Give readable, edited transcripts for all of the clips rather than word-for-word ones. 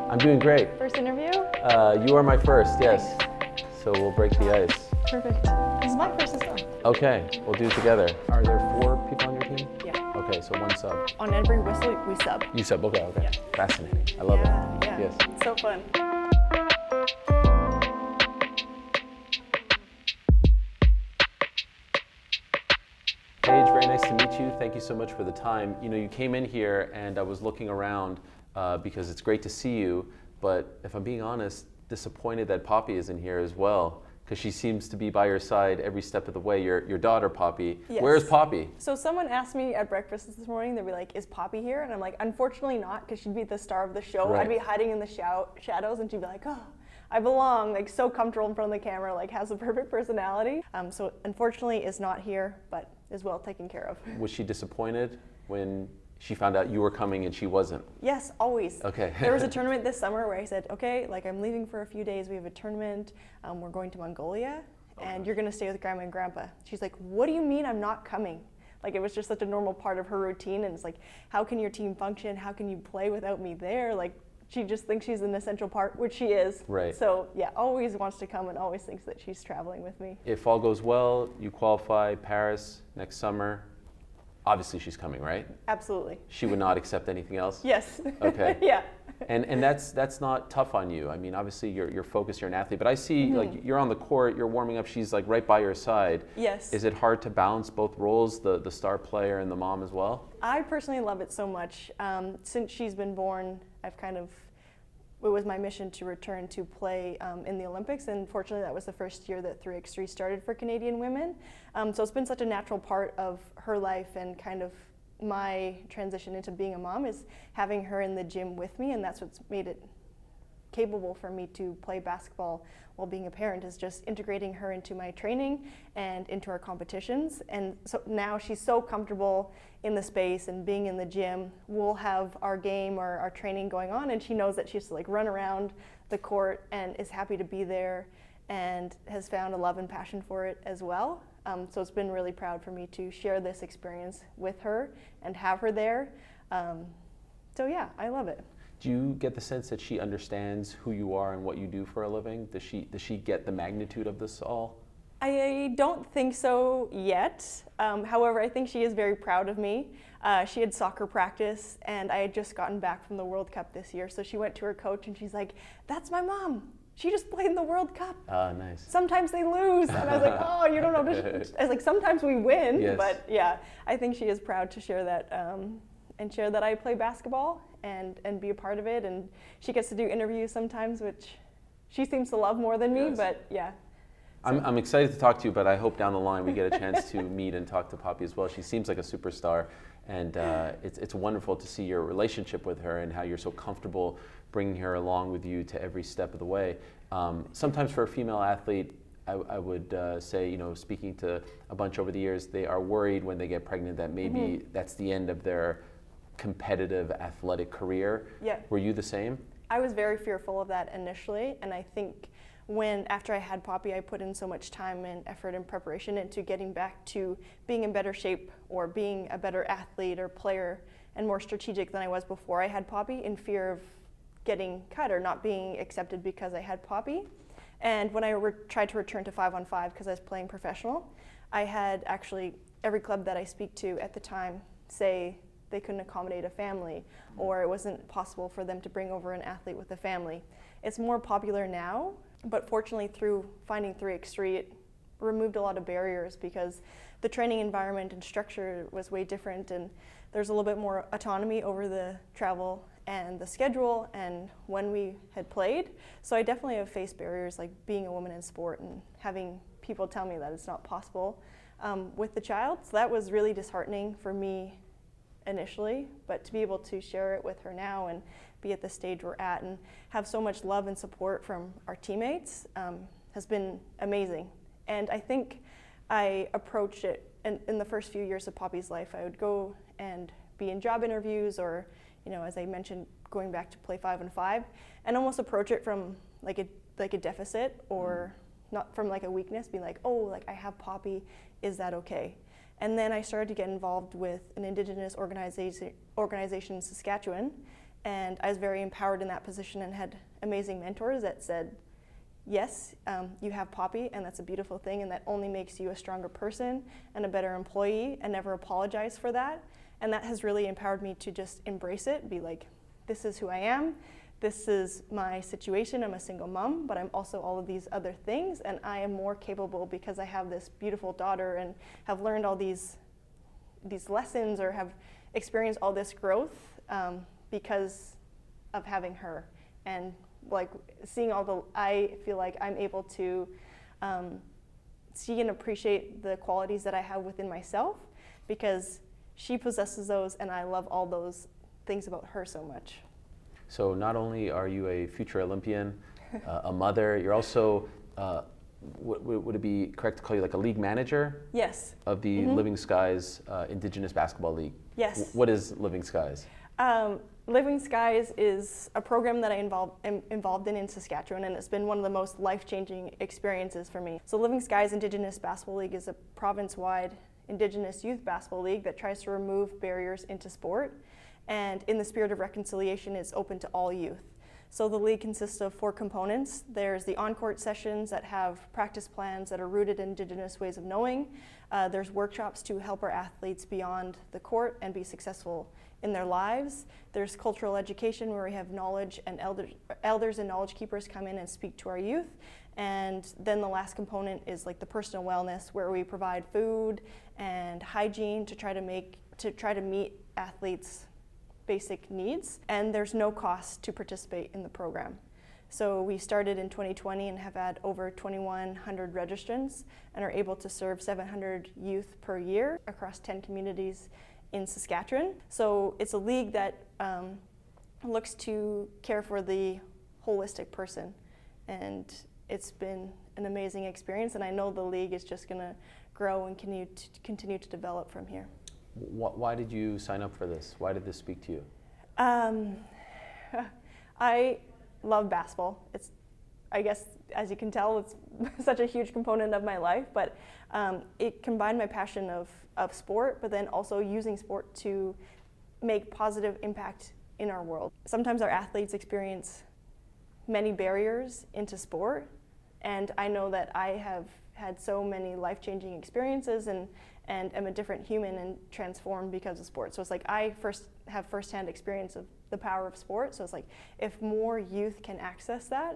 I'm doing great. First interview? You are my first, yes. So we'll break the ice. Perfect. This is my first as well. Okay, we'll do it together. Are there 4 people on your team? Yeah. Okay, so 1 sub. On every whistle, we sub. You sub, okay. Yeah. Fascinating. I love it. Yeah. Yes. So fun. Paige, very nice to meet you. Thank you so much for the time. You know, you came in here and I was looking around because it's great to see you, but if I'm being honest, disappointed that Poppy isn't here as well, because she seems to be by your side every step of the way. Your daughter, Poppy. Yes. Where's Poppy? So someone asked me at breakfast this morning, they'd be like, is Poppy here? And I'm like, unfortunately not, because she'd be the star of the show. Right. I'd be hiding in the shadows and she'd be like, oh, I belong, like so comfortable in front of the camera, like has a perfect personality. So unfortunately is not here, but is well taken care of. Was she disappointed when she found out you were coming and she wasn't? Yes, always. Okay. There was a tournament this summer where I said, okay, like I'm leaving for a few days, we have a tournament, we're going to Mongolia, and you're gonna stay with Grandma and Grandpa. She's like, what do you mean I'm not coming? Like it was just such a normal part of her routine, and it's like, how can your team function? How can you play without me there? Like, she just thinks she's an essential part, which she is. Right. So yeah, always wants to come and always thinks that she's traveling with me. If all goes well, you qualify Paris next summer. Obviously she's coming, right? Absolutely. She would not accept anything else? Yes. Okay. Yeah. And that's not tough on you. I mean, obviously you're focused, you're an athlete, but I see like you're on the court, you're warming up, she's like right by your side. Yes. Is it hard to balance both roles, the star player and the mom as well? I personally love it so much. Since she's been born, it was my mission to return to play in the Olympics, and fortunately that was the first year that 3x3 started for Canadian women. So it's been such a natural part of her life, and kind of my transition into being a mom is having her in the gym with me, and that's what's made it capable for me to play basketball while being a parent, is just integrating her into my training and into our competitions. And so now she's so comfortable in the space and being in the gym. We'll have our game or our training going on, and she knows that she has to like run around the court and is happy to be there and has found a love and passion for it as well. So it's been really proud for me to share this experience with her and have her there. So yeah, I love it. Do you get the sense that she understands who you are and what you do for a living? Does she get the magnitude of this all? I don't think so yet. However, I think she is very proud of me. She had soccer practice, and I had just gotten back from the World Cup this year, so she went to her coach and she's like, that's my mom. She just played in the World Cup. Ah, nice. Sometimes they lose. And I was like, oh, you don't know. I was like, sometimes we win. Yes. But yeah, I think she is proud to share that and share that I play basketball and be a part of it. And she gets to do interviews sometimes, which she seems to love more than me, Yes. but yeah. I'm excited to talk to you, but I hope down the line we get a chance to meet and talk to Poppy as well. She seems like a superstar, and it's wonderful to see your relationship with her and how you're so comfortable bringing her along with you to every step of the way. Sometimes for a female athlete, I would say, you know, speaking to a bunch over the years, they are worried when they get pregnant that maybe that's the end of their competitive athletic career. Yeah. Were you the same? I was very fearful of that initially, and I think after I had Poppy, I put in so much time and effort and preparation into getting back to being in better shape or being a better athlete or player and more strategic than I was before I had Poppy, in fear of getting cut or not being accepted because I had Poppy. And when I tried to return to 5-on-5 because I was playing professional, I had actually every club that I speak to at the time say they couldn't accommodate a family, or it wasn't possible for them to bring over an athlete with a family. It's more popular now, but fortunately through finding 3x3, it removed a lot of barriers because the training environment and structure was way different, and there's a little bit more autonomy over the travel and the schedule and when we had played. So I definitely have faced barriers like being a woman in sport and having people tell me that it's not possible with the child. So that was really disheartening for me initially, but to be able to share it with her now and be at the stage we're at and have so much love and support from our teammates has been amazing. And I think I approached it in the first few years of Poppy's life. I would go and be in job interviews, or, you know, as I mentioned, going back to play 5-on-5, and almost approach it from like a deficit, or not from like a weakness, being like, oh, like I have Poppy, is that okay? And then I started to get involved with an Indigenous organization in Saskatchewan, And I was very empowered in that position and had amazing mentors that said, yes, you have Poppy, and that's a beautiful thing, and that only makes you a stronger person and a better employee, and never apologize for that. And that has really empowered me to just embrace it, be like, this is who I am, this is my situation, I'm a single mom, but I'm also all of these other things, and I am more capable because I have this beautiful daughter and have learned all these lessons or have experienced all this growth because of having her. And like seeing I feel like I'm able to see and appreciate the qualities that I have within myself because she possesses those, and I love all those things about her so much. So not only are you a future Olympian, a mother, you're also, would it be correct to call you like a league manager? Yes. Of the Living Skies Indigenous Basketball League? Yes. What is Living Skies? Living Skies is a program that I am involved in Saskatchewan, and it's been one of the most life-changing experiences for me. So Living Skies Indigenous Basketball League is a province-wide Indigenous youth basketball league that tries to remove barriers into sport. And in the spirit of reconciliation, it's open to all youth. So the league consists of 4 components. There's the on-court sessions that have practice plans that are rooted in Indigenous ways of knowing. There's workshops to help our athletes beyond the court and be successful in their lives. There's cultural education where we have knowledge and elders and knowledge keepers come in and speak to our youth. And then the last component is like the personal wellness, where we provide food and hygiene to try to meet athletes' basic needs, and there's no cost to participate in the program. So we started in 2020 and have had over 2,100 registrants and are able to serve 700 youth per year across 10 communities in Saskatchewan. So it's a league that looks to care for the holistic person, and it's been an amazing experience, and I know the league is just going to grow and continue to develop from here. Why did you sign up for this? Why did this speak to you? I love basketball. It's, I guess, as you can tell, it's such a huge component of my life, but it combined my passion of sport, but then also using sport to make positive impact in our world. Sometimes our athletes experience many barriers into sport, and I know that I have had so many life-changing experiences and am a different human and transformed because of sport. So it's like I have firsthand experience of the power of sport. So it's like if more youth can access that,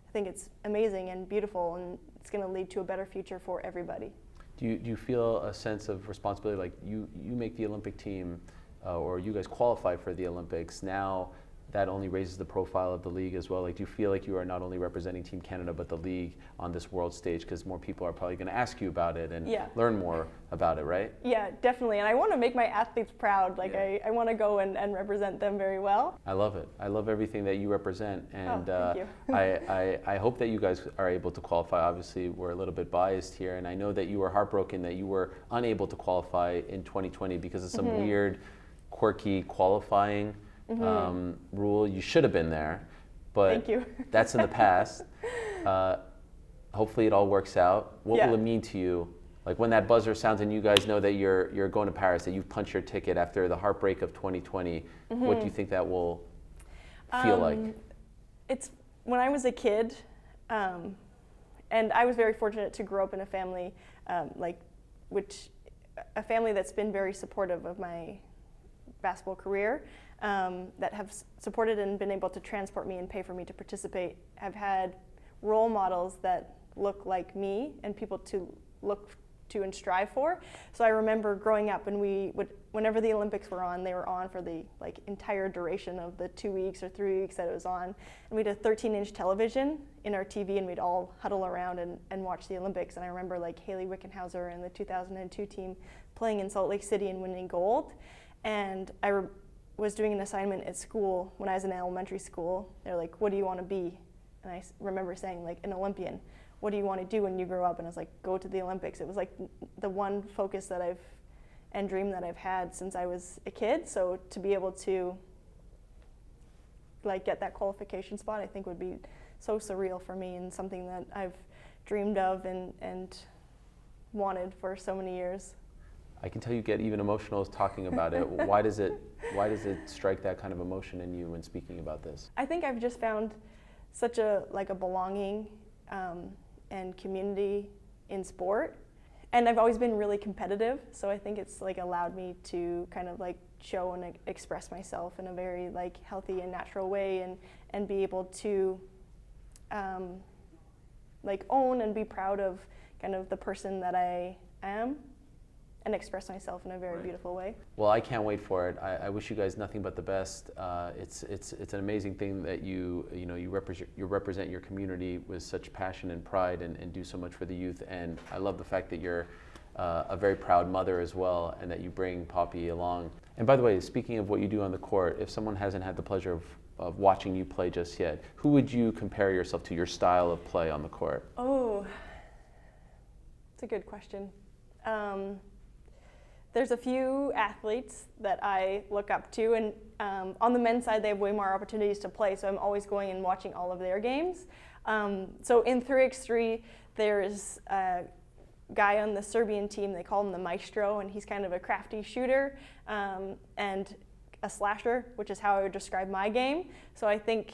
I think it's amazing and beautiful, and it's going to lead to a better future for everybody. Do you feel a sense of responsibility, like you make the Olympic team, or you guys qualify for the Olympics, now that only raises the profile of the league as well? Like, do you feel like you are not only representing Team Canada but the league on this world stage, because more people are probably going to ask you about it and learn more about it, right? Yeah, definitely. And I want to make my athletes proud. Like, I want to go and represent them very well. I love it. I love everything that you represent. And thank you. I hope that you guys are able to qualify. Obviously, we're a little bit biased here, and I know that you were heartbroken that you were unable to qualify in 2020 because of some weird, quirky qualifying rule. You should have been there, but thank you. That's in the past. Hopefully it all works out. What will it mean to you? Like when that buzzer sounds and you guys know that you're going to Paris, that you've punched your ticket after the heartbreak of 2020, what do you think that will feel like? It's when I was a kid, and I was very fortunate to grow up in a family, a family that's been very supportive of my basketball career, that have supported and been able to transport me and pay for me to participate. Have had role models that look like me and people to look to and strive for. So I remember growing up, and whenever the Olympics were on, they were on for the entire duration of the 2 weeks or 3 weeks that it was on. And we had a 13-inch television in our TV, and we'd all huddle around and watch the Olympics. And I remember Haley Wickenhauser and the 2002 team playing in Salt Lake City and winning gold. And I was doing an assignment at school when I was in elementary school. They're like, what do you want to be? And I remember saying, an Olympian. What do you want to do when you grow up? And I was like, go to the Olympics. It was the one focus and dream that I've had since I was a kid. So to be able to get that qualification spot, I think would be so surreal for me, and something that I've dreamed of and wanted for so many years. I can tell you get even emotional talking about it. Why does it strike that kind of emotion in you when speaking about this? I think I've just found such a belonging and community in sport, and I've always been really competitive. So I think it's allowed me to kind of show and express myself in a very healthy and natural way, and be able to own and be proud of kind of the person that I am, and express myself in a very beautiful way. Well, I can't wait for it. I wish you guys nothing but the best. It's an amazing thing that you represent your community with such passion and pride, and do so much for the youth. And I love the fact that you're a very proud mother as well, and that you bring Poppy along. And by the way, speaking of what you do on the court, if someone hasn't had the pleasure of watching you play just yet, who would you compare yourself to, your style of play on the court? Oh, it's a good question. There's a few athletes that I look up to, and on the men's side, they have way more opportunities to play, so I'm always going and watching all of their games. So in 3x3, there's a guy on the Serbian team, they call him the maestro, and he's kind of a crafty shooter and a slasher, which is how I would describe my game. So I think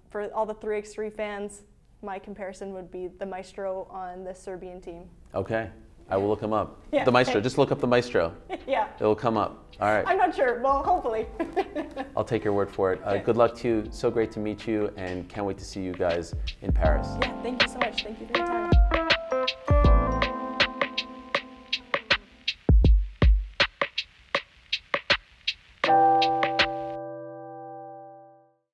for all the 3x3 fans, my comparison would be the maestro on the Serbian team. Okay. I will look him up. Yeah, the maestro. thanks. Just look up the maestro. Yeah. It'll come up. All right. I'm not sure. Well, hopefully. I'll take your word for it. Okay. Good luck to you. So great to meet you, and can't wait to see you guys in Paris. Yeah, thank you so much. Thank you for your time.